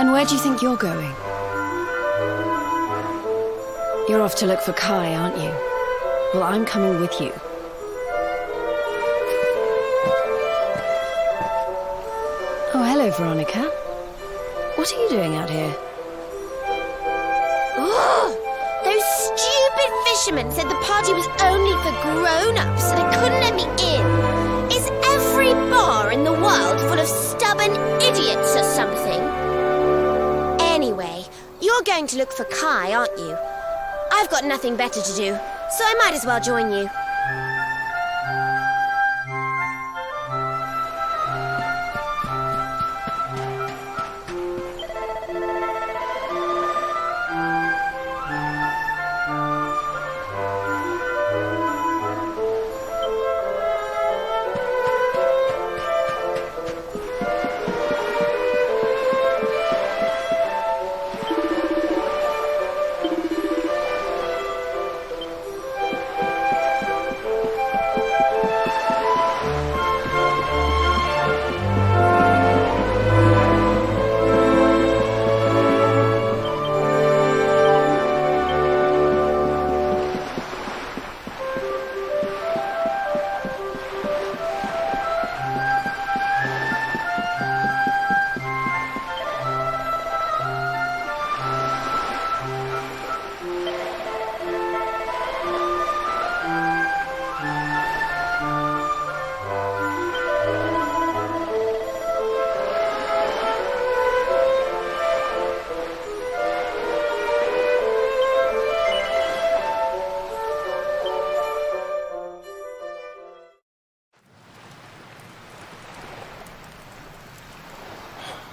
And where do you think you're going? You're off to look for Kai, aren't you? Well, I'm coming with you. Oh, hello, Veronica. What are you doing out here? Oh, those stupid fishermen said the party was only for grown-ups and they couldn't let me in. Is every bar in the world full of stubborn idiots or something? Anyway, you're going to look for Kai, aren't you? I've got nothing better to do, so I might as well join you.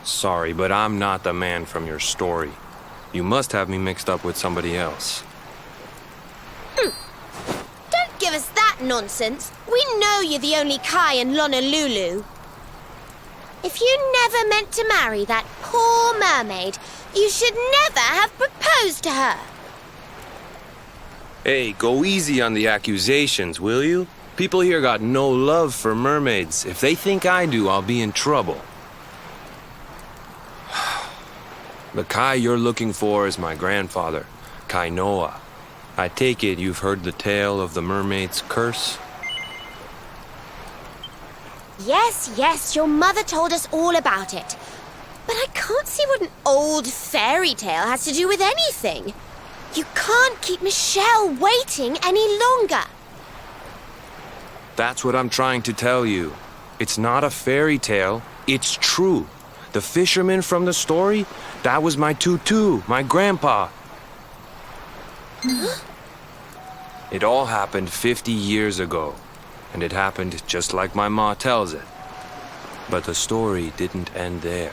Sorry, but I'm not the man from your story. You must have me mixed up with somebody else. Don't give us that nonsense. We know you're the only Kai in Honolulu. If you never meant to marry that poor mermaid, you should never have proposed to her. Hey, go easy on the accusations, will you? People here got no love for mermaids. If they think I do, I'll be in trouble. The Kai you're looking for is my grandfather, Kainoa. I take it you've heard the tale of the mermaid's curse? Yes, your mother told us all about it. But I can't see what an old fairy tale has to do with anything. You can't keep Michelle waiting any longer. That's what I'm trying to tell you. It's not a fairy tale, it's true. The fisherman from the story, that was my tutu, my grandpa. Huh? It all happened 50 years ago, and it happened just like my ma tells it. But the story didn't end there.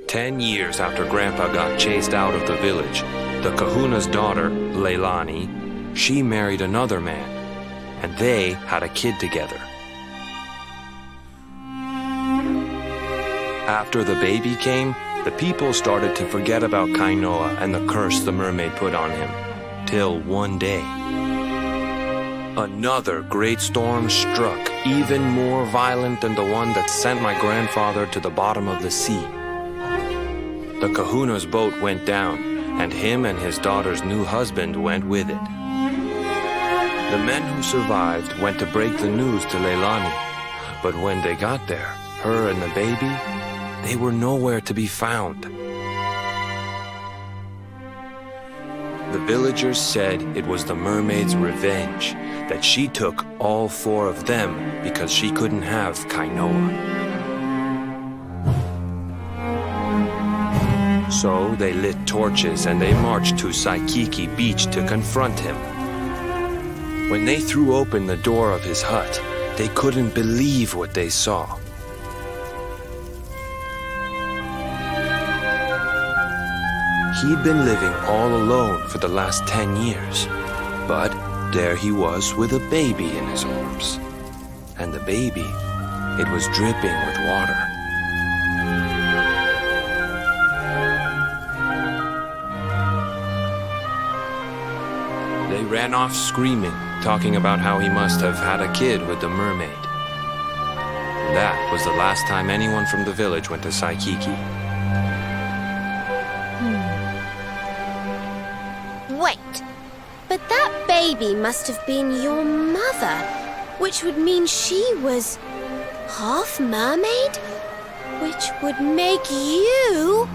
10 years after Grandpa got chased out of the village, the kahuna's daughter, Leilani, she married another man, and they had a kid together. After the baby came, the people started to forget about Kainoa and the curse the mermaid put on him. Till one day, another great storm struck, even more violent than the one that sent my grandfather to the bottom of the sea. The kahuna's boat went down, and him and his daughter's new husband went with it. The men who survived went to break the news to Leilani, but when they got there, her and the baby, they were nowhere to be found. The villagers said it was the mermaid's revenge, that she took all 4 of them because she couldn't have Kainoa. So they lit torches and they marched to Saikiki Beach to confront him. When they threw open the door of his hut, they couldn't believe what they saw. He'd been living all alone for the last 10 years, but there he was with a baby in his arms. And the baby, it was dripping with water. They ran off screaming, talking about how he must have had a kid with the mermaid. that was the last time anyone from the village went to Saikiki. Wait, but that baby must have been your mother, which would mean she was half mermaid, which would make you...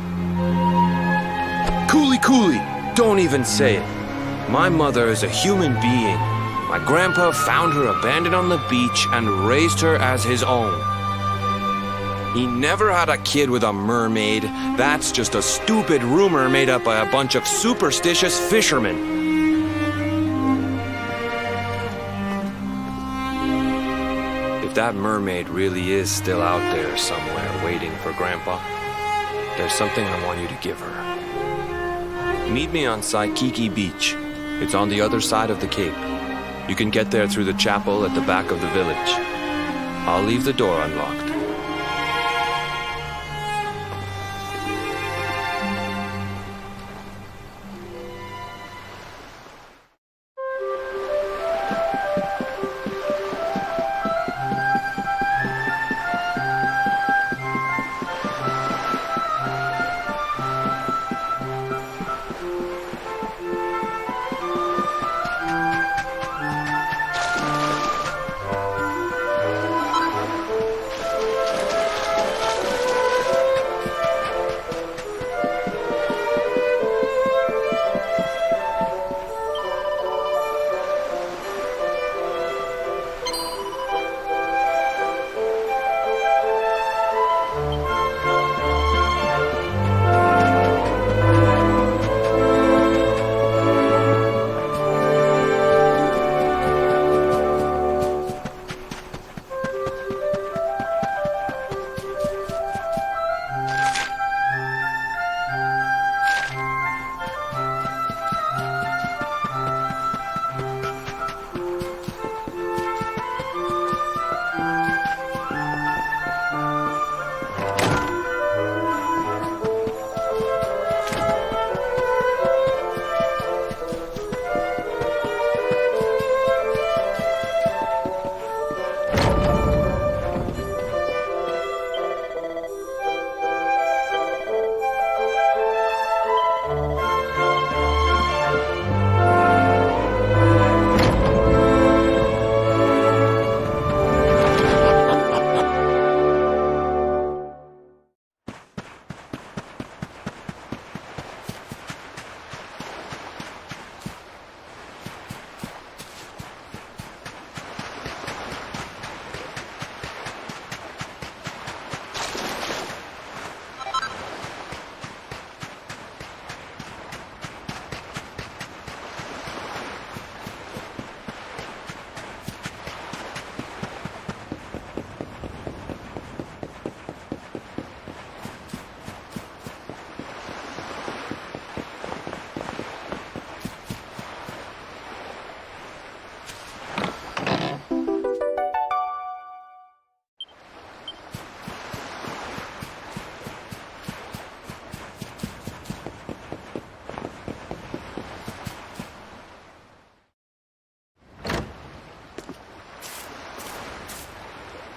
Cooley! Don't even say it. My mother is a human being. My grandpa found her abandoned on the beach and raised her as his own. He never had a kid with a mermaid. That's just a stupid rumor made up by a bunch of superstitious fishermen. If that mermaid really is still out there somewhere waiting for Grandpa, there's something I want you to give her. Meet me on Saikiki Beach. It's on the other side of the cape. You can get there through the chapel at the back of the village. I'll leave the door unlocked.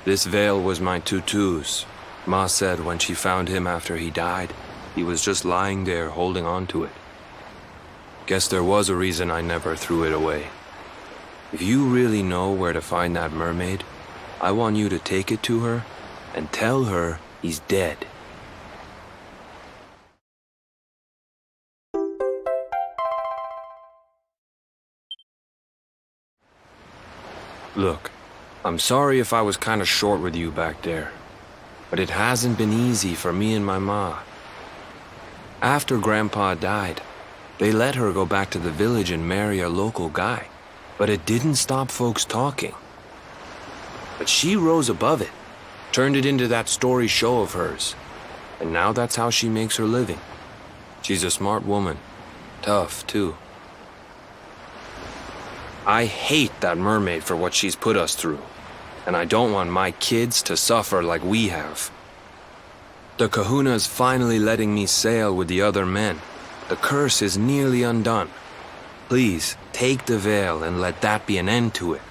This veil was my tutu's. Ma said when she found him after he died, he was just lying there holding on to it. Guess there was a reason I never threw it away. If you really know where to find that mermaid, I want you to take it to her and tell her he's dead. Look, I'm sorry if I was kinda short with you back there, but it hasn't been easy for me and my ma. After Grandpa died, they let her go back to the village and marry a local guy, but it didn't stop folks talking. But she rose above it, turned it into that story show of hers, and now that's how she makes her living. She's a smart woman, tough too. I hate that mermaid for what she's put us through, and I don't want my kids to suffer like we have. The kahuna's finally letting me sail with the other men. The curse is nearly undone. Please, take the veil and let that be an end to it.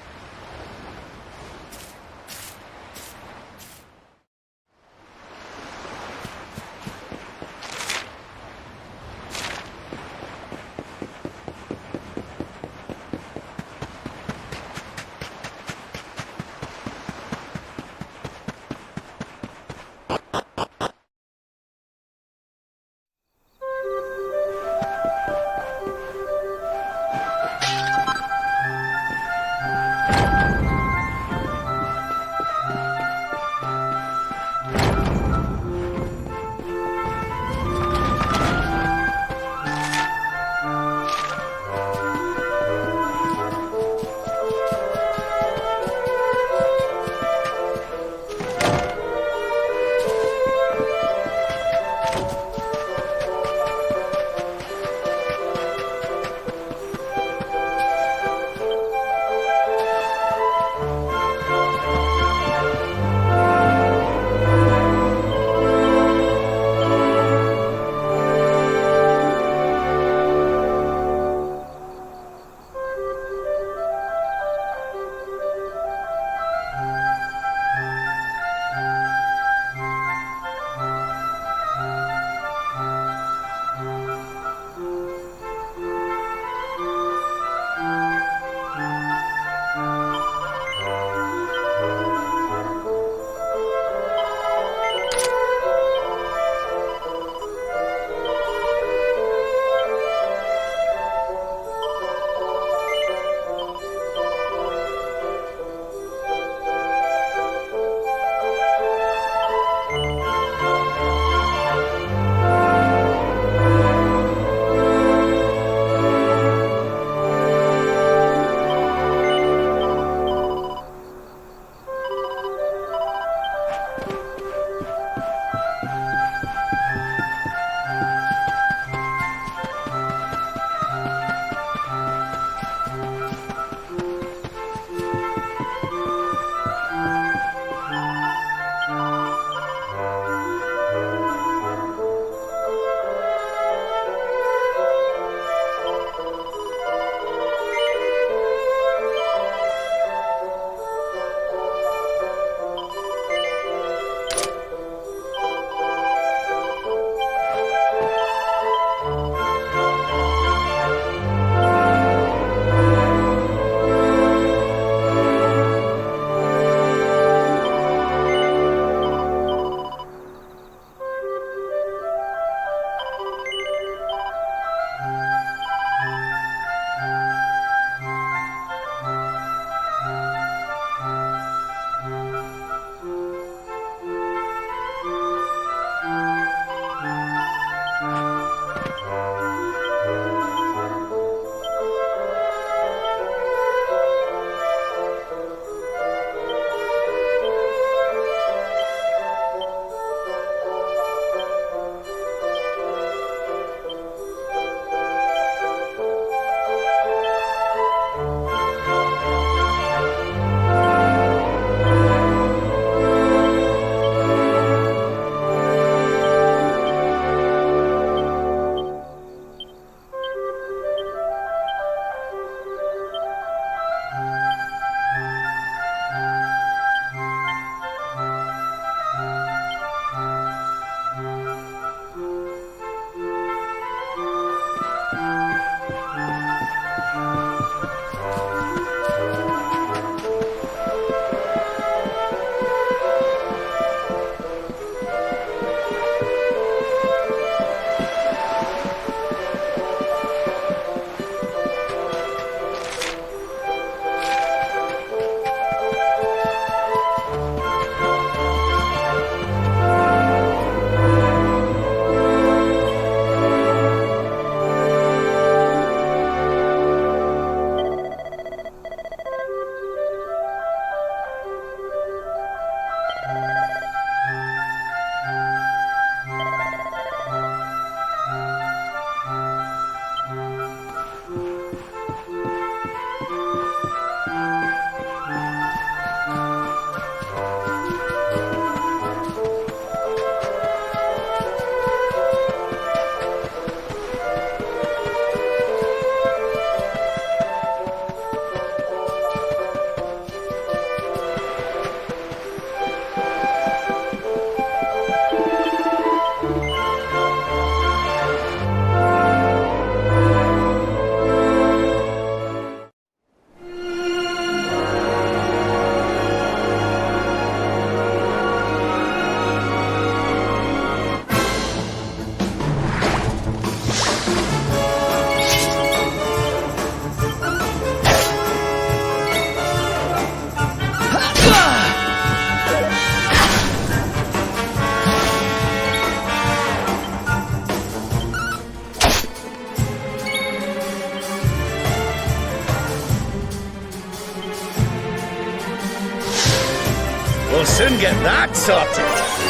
soon get that sorted.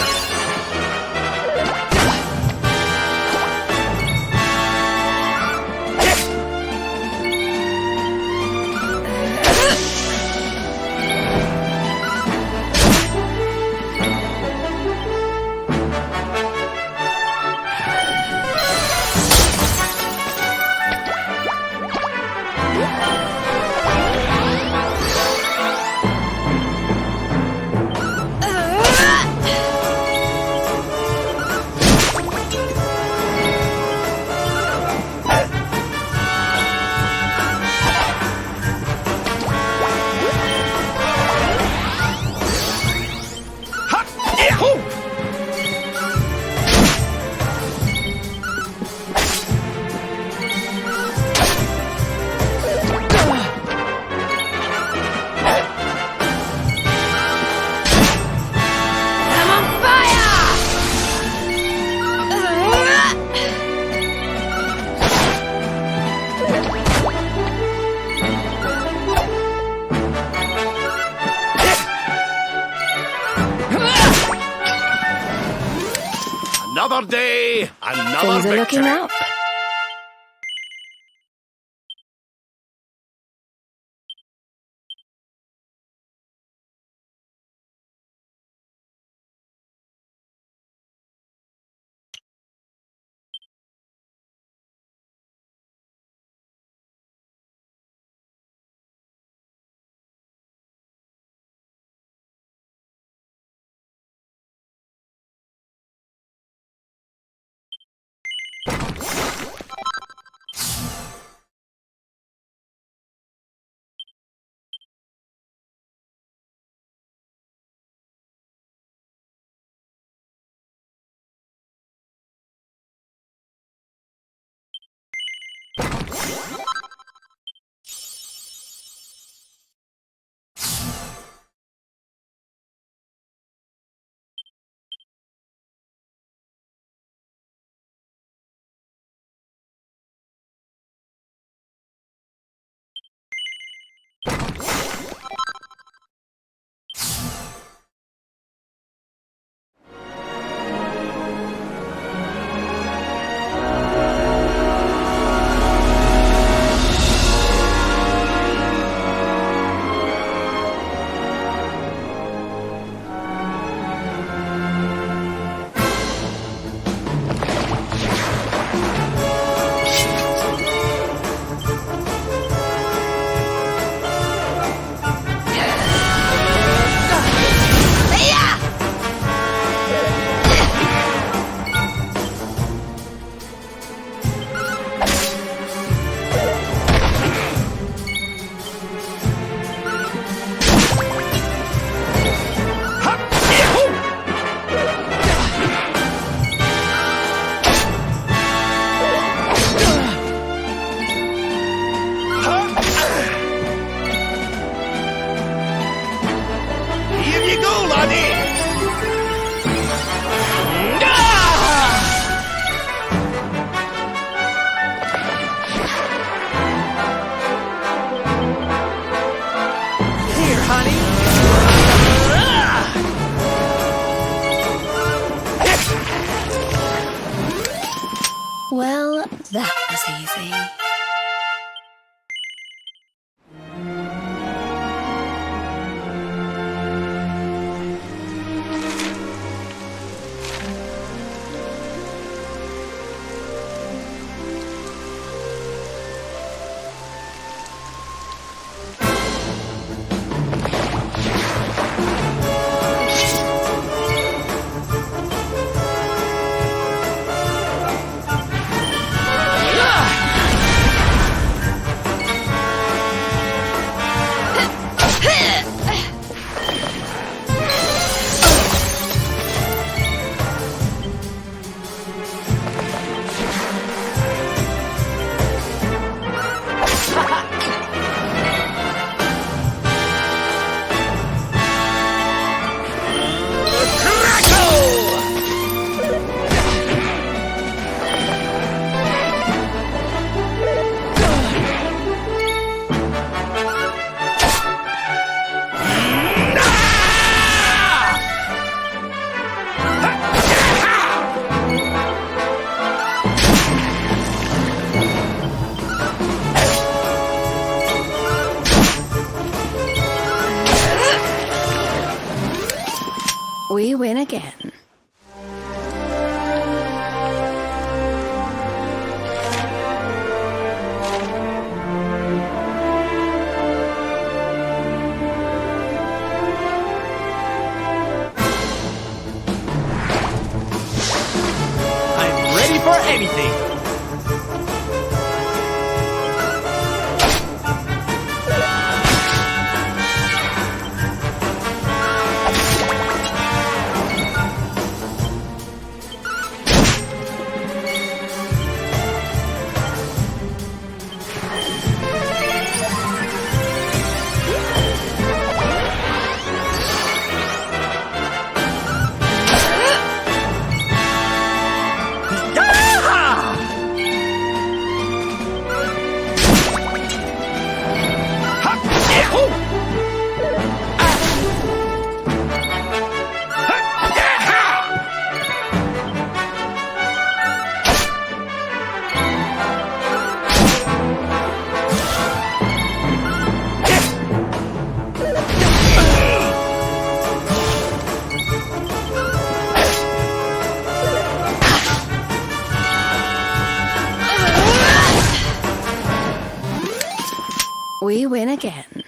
Another day, another Things are looking victory. up. Well, that was easy. We win again.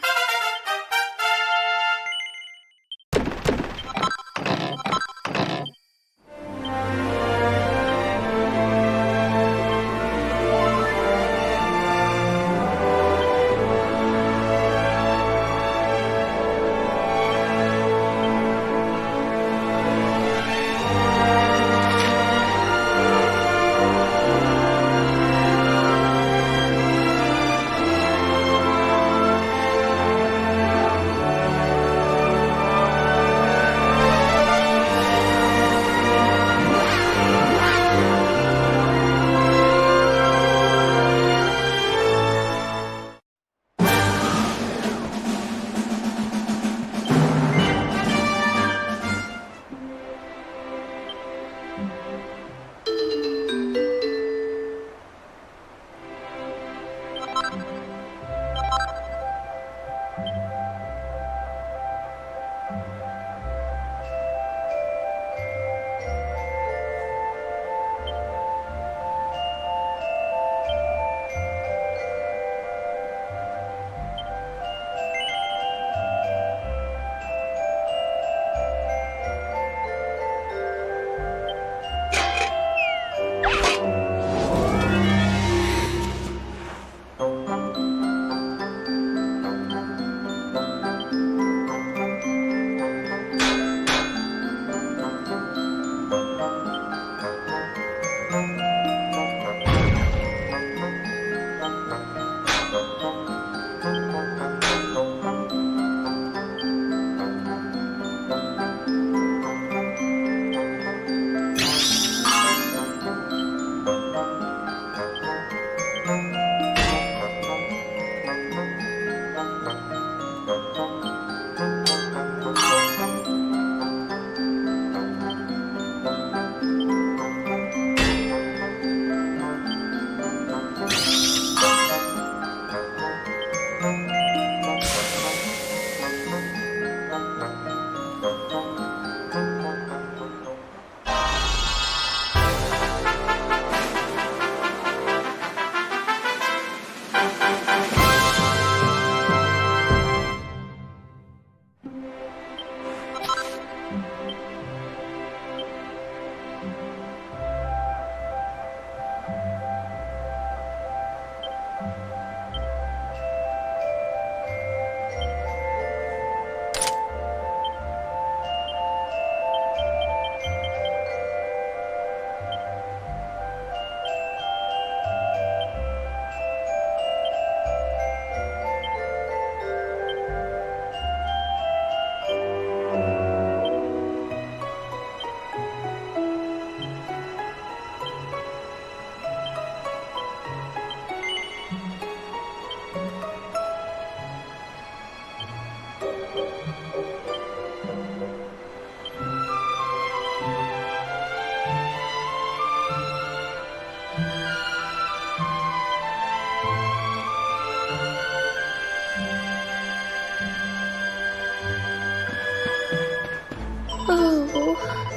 Oh,